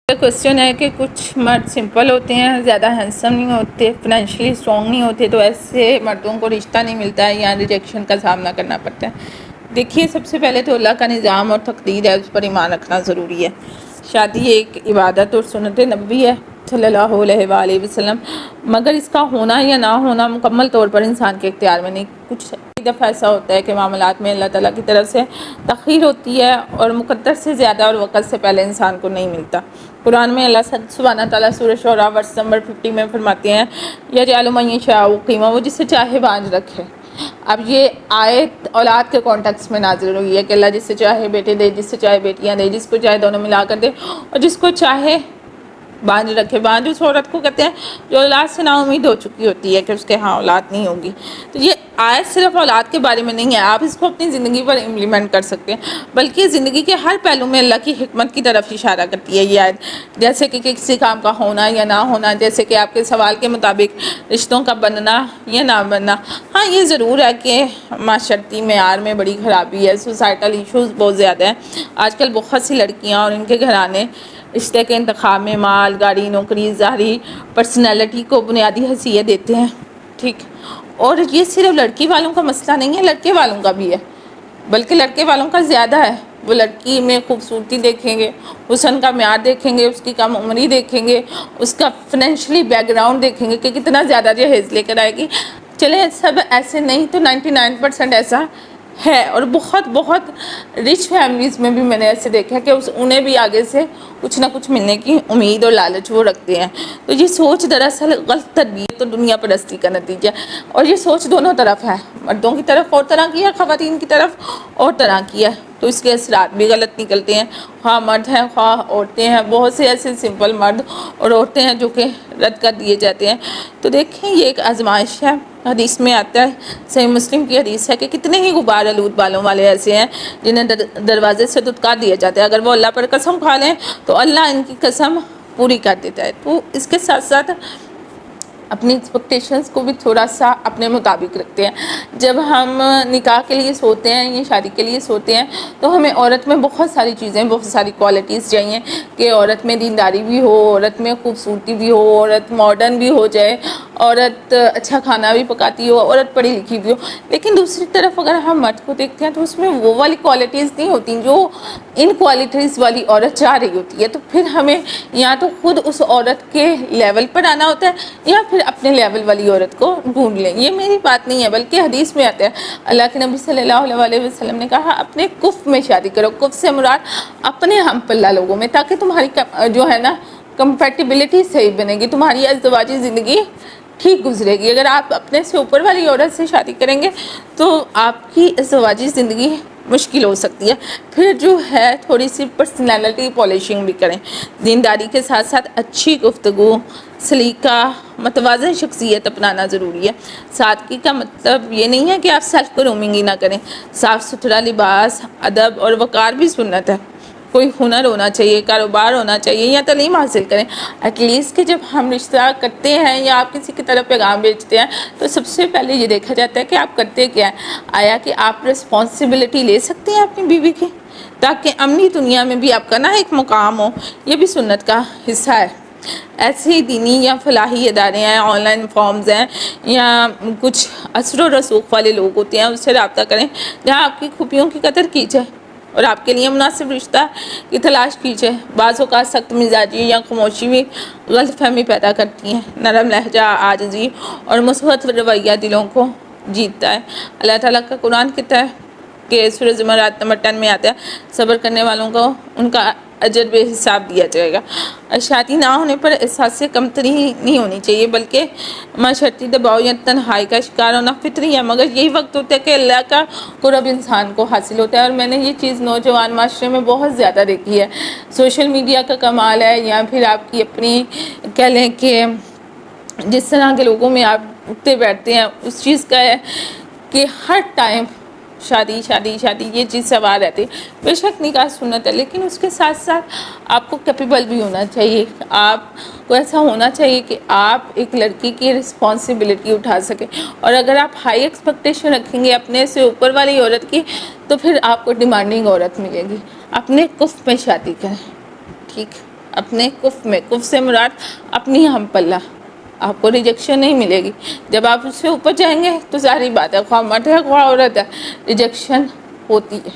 Question ہے کہ کچھ مرد سمپل ہوتے ہیں، زیادہ ہینڈسم نہیں ہوتے، فائنینشلی اسٹرانگ نہیں ہوتے، تو ایسے مردوں کو رشتہ نہیں ملتا ہے یا ریجیکشن کا سامنا کرنا پڑتا ہے۔ دیکھیے، سب سے پہلے تو اللہ کا نظام اور تقدیر ہے، اس پر ایمان رکھنا ضروری ہے۔ شادی ایک عبادت اور سنت نبوی ہے صلی اللہ علیہ وآلہ وسلم، مگر اس کا ہونا یا نہ ہونا مکمل طور پر انسان کے اختیار میں نہیں۔ کچھ دفعہ ایسا ہوتا ہے کہ معاملات میں اللہ تعالیٰ کی طرف سے تخیر ہوتی ہے اور مقدر سے زیادہ اور وقت سے پہلے انسان کو نہیں ملتا۔ قرآن میں اللہ سبحانہ تعالیٰ سورہ شعراء ورس نمبر 50 میں فرماتے ہیں، یجعل من یشاء قیما، وہ جسے چاہے باندھ رکھے۔ اب یہ آیت اولاد کے کانٹیکس میں نازل ہوئی ہے کہ اللہ جس سے چاہے بیٹے دے، جس سے چاہے بیٹیاں دے، جس کو چاہے دونوں ملا کر دے، اور جس کو چاہے باندھ رکھے۔ باندھ اس عورت کو کہتے ہیں جو اولاد سے نا امید ہو چکی ہوتی ہے کہ اس کے ہاں اولاد نہیں ہوگی۔ تو یہ آیت صرف اولاد کے بارے میں نہیں ہے، آپ اس کو اپنی زندگی پر امپلیمنٹ کر سکتے ہیں، بلکہ زندگی کے ہر پہلو میں اللہ کی حکمت کی طرف اشارہ کرتی ہے یہ آیت۔ جیسے کہ کسی کام کا ہونا یا نہ ہونا، جیسے کہ آپ کے سوال کے مطابق رشتوں کا بننا یا نہ بننا۔ ہاں، یہ ضرور ہے کہ معاشرتی معیار میں بڑی خرابی ہے، سوسائٹل ایشوز بہت زیادہ ہیں۔ آج کل بہت سی لڑکیاں اور ان کے گھرانے رشتے کے انتخاب میں مال، گاڑی، نوکری، ظاہری پرسنالٹی کو بنیادی حیثیت دیتے ہیں، ٹھیک۔ اور یہ صرف لڑکی والوں کا مسئلہ نہیں ہے، لڑکے والوں کا بھی ہے، بلکہ لڑکے والوں کا زیادہ ہے۔ وہ لڑکی میں خوبصورتی دیکھیں گے، حسن کا معیار دیکھیں گے، اس کی کم عمری دیکھیں گے، اس کا فائنینشلی بیک گراؤنڈ دیکھیں گے کہ کتنا زیادہ جہیز لے کر آئے گی۔ چلیں، سب ایسے نہیں تو 99% ایسا ہے، اور بہت بہت رچ فیملیز میں بھی میں نے ایسے دیکھا کہ انہیں بھی آگے سے کچھ نہ کچھ ملنے کی امید اور لالچ وہ رکھتے ہیں۔ تو یہ سوچ دراصل غلط تربیت اور دنیا پرستی کا نتیجہ ہے، اور یہ سوچ دونوں طرف ہے، مردوں کی طرف اور طرح کی ہے، خواتین کی طرف اور طرح کی ہے، تو اس کے اثرات بھی غلط نکلتے ہیں۔ خواہ مرد ہیں خواہ عورتیں ہیں، بہت سے ایسے سمپل مرد اور عورتیں ہیں جو کہ رد کر دیے جاتے ہیں۔ تو دیکھیں، یہ ایک آزمائش ہے۔ حدیث میں آتا ہے، صحیح مسلم کی حدیث ہے کہ کتنے ہی غبار آلود بالوں والے ایسے ہیں جنہیں دروازے سے دھتکار دیا جاتا ہے، اگر وہ اللہ پر قسم کھا لیں تو اللہ ان کی قسم پوری کر دیتا ہے۔ تو اس کے ساتھ ساتھ اپنی ایکسپیکٹیشنز کو بھی تھوڑا سا اپنے مطابق رکھتے ہیں۔ جب ہم نکاح کے لیے سوتے ہیں یا شادی کے لیے سوتے ہیں تو ہمیں عورت میں بہت ساری چیزیں، بہت ساری کوالٹیز چاہیے کہ عورت میں دینداری بھی ہو، عورت میں خوبصورتی بھی ہو، عورت ماڈرن بھی ہو جائے، عورت اچھا کھانا بھی پکاتی ہو، عورت پڑھی لکھی بھی ہو۔ لیکن دوسری طرف اگر ہم مرد کو دیکھتے ہیں تو اس میں وہ والی کوالٹیز نہیں ہوتی جو ان کوالٹیز والی عورت چاہ رہی ہوتی ہے۔ تو پھر ہمیں یا تو خود اس عورت کے لیول پر آنا ہوتا ہے یا پھر اپنے لیول والی عورت کو ڈھونڈ لیں۔ یہ میری بات نہیں ہے، بلکہ حدیث میں آتا ہے، اللہ کے نبی صلی اللہ علیہ وسلم نے کہا اپنے کف میں شادی کرو۔ کف سے مراد اپنے ہم پلہ لوگوں میں، تاکہ تمہاری جو ہے نا کمپیٹیبلٹی صحیح بنے گی، تمہاری ازدواجی زندگی ٹھیک گزرے گی۔ اگر آپ اپنے سے اوپر والی عورت سے شادی کریں گے تو آپ کی ازدواجی زندگی مشکل ہو سکتی ہے۔ پھر جو ہے تھوڑی سی پرسنالٹی پالیشنگ بھی کریں، دینداری کے ساتھ ساتھ اچھی گفتگو، سلیقہ، متوازن شخصیت اپنانا ضروری ہے۔ سادگی کا مطلب یہ نہیں ہے کہ آپ سیلف گرومنگ ہی نہ کریں، صاف ستھرا لباس، ادب اور وقار بھی سنت ہے۔ کوئی ہنر ہونا چاہیے، کاروبار ہونا چاہیے یا تعلیم حاصل کریں۔ ایٹ لیسٹ کہ جب ہم رشتہ کرتے ہیں یا آپ کسی کی طرف پیغام بھیجتے ہیں تو سب سے پہلے یہ دیکھا جاتا ہے کہ آپ کرتے کیا ہیں، آیا کہ آپ رسپانسبلٹی لے سکتے ہیں اپنی بیوی کی، تاکہ عملی دنیا میں بھی آپ کا نا ایک مقام ہو۔ یہ بھی سنت کا حصہ ہے۔ ایسے ہی دینی یا فلاحی ادارے ہیں، آن لائن فارمز ہیں یا کچھ اثر و رسوخ والے لوگ ہوتے ہیں، اس سے رابطہ کریں جہاں آپ کی خوبیوں کی قدر کی جائے اور آپ کے لیے مناسب رشتہ کی تلاش کی جائے۔ بعض اوقات سخت مزاجی یا خاموشی بھی غلط فہمی پیدا کرتی ہیں۔ نرم لہجہ، عاجزی اور مثبت رویہ دلوں کو جیتتا ہے۔ اللہ تعالیٰ کا قرآن کہتا ہے کہ سورہ زمرات نمبر 10 میں آتا ہے، صبر کرنے والوں کو ان کا اجر بے حساب دیا جائے گا۔ شادی نہ ہونے پر احساس سے کمتری نہیں ہونی چاہیے، بلکہ معاشرتی دباؤ یا تنہائی کا شکار ہونا فطری ہے، مگر یہی وقت ہوتا ہے کہ اللہ کا قرب انسان کو حاصل ہوتا ہے۔ اور میں نے یہ چیز نوجوان معاشرے میں بہت زیادہ دیکھی ہے۔ سوشل میڈیا کا کمال ہے یا پھر آپ کی اپنی کہہ لیں کہ جس طرح کے لوگوں میں آپ اٹھتے بیٹھتے ہیں اس چیز کا ہے کہ ہر ٹائم شادی شادی شادی یہ چیز سوار رہتی ہے۔ بے شک نکاح سنت ہے، لیکن اس کے ساتھ ساتھ آپ کو کیپیبل بھی ہونا چاہیے، آپ کو ایسا ہونا چاہیے کہ آپ ایک لڑکی کی رسپانسبلٹی اٹھا سکیں۔ اور اگر آپ ہائی ایکسپیکٹیشن رکھیں گے اپنے سے اوپر والی عورت کی تو پھر آپ کو ڈیمانڈنگ عورت ملے گی۔ اپنے کف میں شادی کریں، ٹھیک۔ اپنے کف میں. کف سے مراد اپنی ہم پلہ. آپ کو ریجیکشن نہیں ملے گی. جب آپ اس سے اوپر جائیں گے تو ساری بات ہے, خواہ مرد ہے خواہ عورت ہے, ریجیکشن ہوتی ہے.